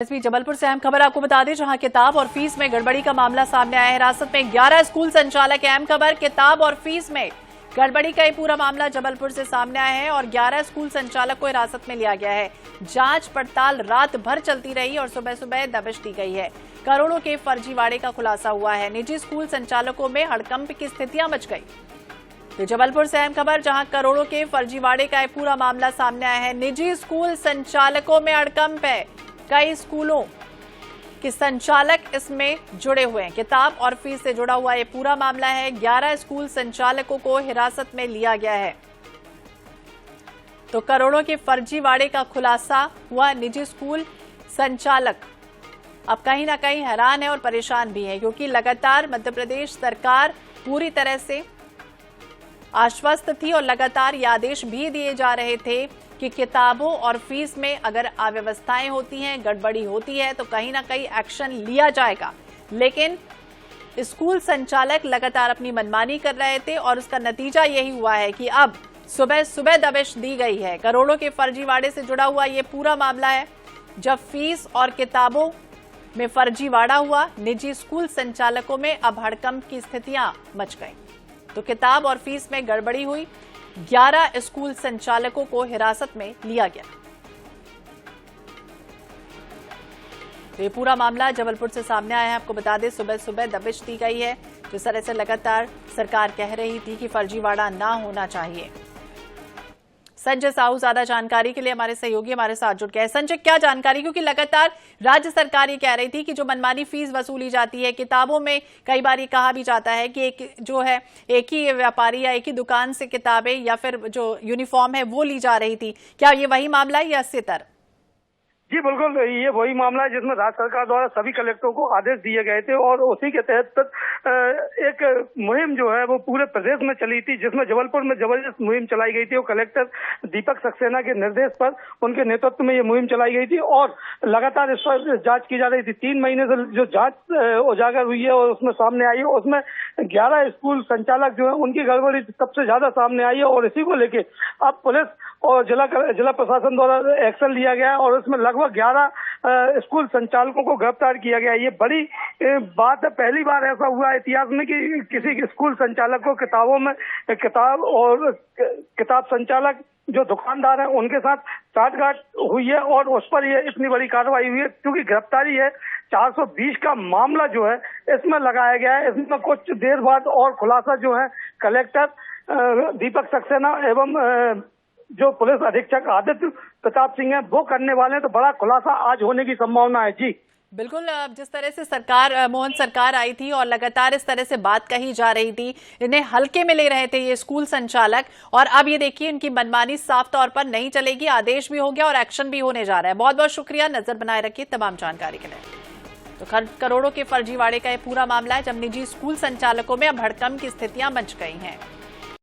SP Jabalpur से अहम खबर आपको बता दें, जहां किताब और फीस में गड़बड़ी का मामला सामने आया है। हिरासत में 11 स्कूल संचालक। अहम खबर, किताब और फीस में गड़बड़ी का ये पूरा मामला जबलपुर से सामने आया है और 11 स्कूल संचालक को हिरासत में लिया गया है। जांच पड़ताल रात भर चलती रही और सुबह सुबह दबिश दी गई है। करोड़ों के फर्जीवाड़े का खुलासा हुआ है। निजी स्कूल संचालकों में हड़कंप की स्थितियां मच गई। तो जबलपुर से अहम खबर, जहां करोड़ों के फर्जीवाड़े का ये पूरा मामला सामने आया है। निजी स्कूल संचालकों में हड़कंप है। कई स्कूलों के संचालक इसमें जुड़े हुए हैं। किताब और फीस से जुड़ा हुआ ये पूरा मामला है। 11 स्कूल संचालकों को हिरासत में लिया गया है। तो करोड़ों के फर्जीवाड़े का खुलासा हुआ। निजी स्कूल संचालक अब कहीं ना कहीं हैरान है और परेशान भी है, क्योंकि लगातार मध्य प्रदेश सरकार पूरी तरह से आश्वस्त थी और लगातार ये आदेश भी दिए जा रहे थे कि किताबों और फीस में अगर अव्यवस्थाएं होती हैं, गड़बड़ी होती है तो कहीं ना कहीं एक्शन लिया जाएगा। लेकिन स्कूल संचालक लगातार अपनी मनमानी कर रहे थे और उसका नतीजा यही हुआ है कि अब सुबह सुबह दबिश दी गई है। करोड़ों के फर्जीवाड़े से जुड़ा हुआ ये पूरा मामला है। जब फीस और किताबों में फर्जीवाड़ा हुआ, निजी स्कूल संचालकों में अब हड़कंप की स्थितियां मच गई। तो किताब और फीस में गड़बड़ी हुई। 11 स्कूल संचालकों को हिरासत में लिया गया। तो ये पूरा मामला जबलपुर से सामने आया है। आपको बता दें, सुबह सुबह दबिश दी गई है। जिस तरह से लगातार सरकार कह रही थी कि फर्जीवाड़ा ना होना चाहिए। संजय साहू ज्यादा जानकारी के लिए हमारे सहयोगी हमारे साथ जुड़ गए। संजय, क्या जानकारी, क्योंकि लगातार राज्य सरकार ये कह रही थी कि जो मनमानी फीस वसूली जाती है, किताबों में कई बार ये कहा भी जाता है कि एक ही व्यापारी या एक ही दुकान से किताबें या फिर जो यूनिफॉर्म है वो ली जा रही थी। क्या ये वही मामला है या इससे तर? जी बिल्कुल, ये वही मामला है जिसमें राज्य सरकार द्वारा सभी कलेक्टरों को आदेश दिए गए थे और उसी के तहत एक मुहिम जो है वो पूरे प्रदेश में चली थी, जिसमें जबलपुर में जबरदस्त मुहिम चलाई गई थी। और कलेक्टर दीपक सक्सेना के निर्देश पर उनके नेतृत्व में ये मुहिम चलाई गई थी और लगातार इस पर जांच की जा रही थी। 3 महीने से जो जांच उजागर हुई है और उसमें सामने आई है, उसमें 11 स्कूल संचालक जो है उनकी गड़बड़ी सबसे ज्यादा सामने आई है। और इसी को लेके अब पुलिस और जिला प्रशासन द्वारा एक्शन लिया गया और उसमें लगभग 11 स्कूल संचालकों को गिरफ्तार किया गया। ये बड़ी बात है, पहली बार ऐसा हुआ है इतिहास में कि किसी स्कूल संचालक को किताब संचालक जो दुकानदार है उनके साथ साठगांठ हुई है और उस पर ये इतनी बड़ी कार्रवाई हुई है, क्योंकि गिरफ्तारी है। 420 का मामला जो है इसमें लगाया गया है। इसमें कुछ देर बाद और खुलासा जो है कलेक्टर दीपक सक्सेना एवं जो पुलिस अधीक्षक आदित्य प्रताप सिंह है वो करने वाले हैं। तो बड़ा खुलासा आज होने की संभावना है। जी बिल्कुल, जिस तरह से मोहन सरकार आई थी और लगातार इस तरह से बात कही जा रही थी, इन्हें हल्के में ले रहे थे ये स्कूल संचालक, और अब ये देखिए इनकी मनमानी साफ तौर पर नहीं चलेगी। आदेश भी हो गया और एक्शन भी होने जा रहा है। बहुत बहुत शुक्रिया, नजर बनाए रखिए तमाम जानकारी के लिए। तो करोड़ों के फर्जीवाड़े का ये पूरा मामला है, जब निजी स्कूल संचालकों में अब हड़कंप की स्थितियां बच गई हैं।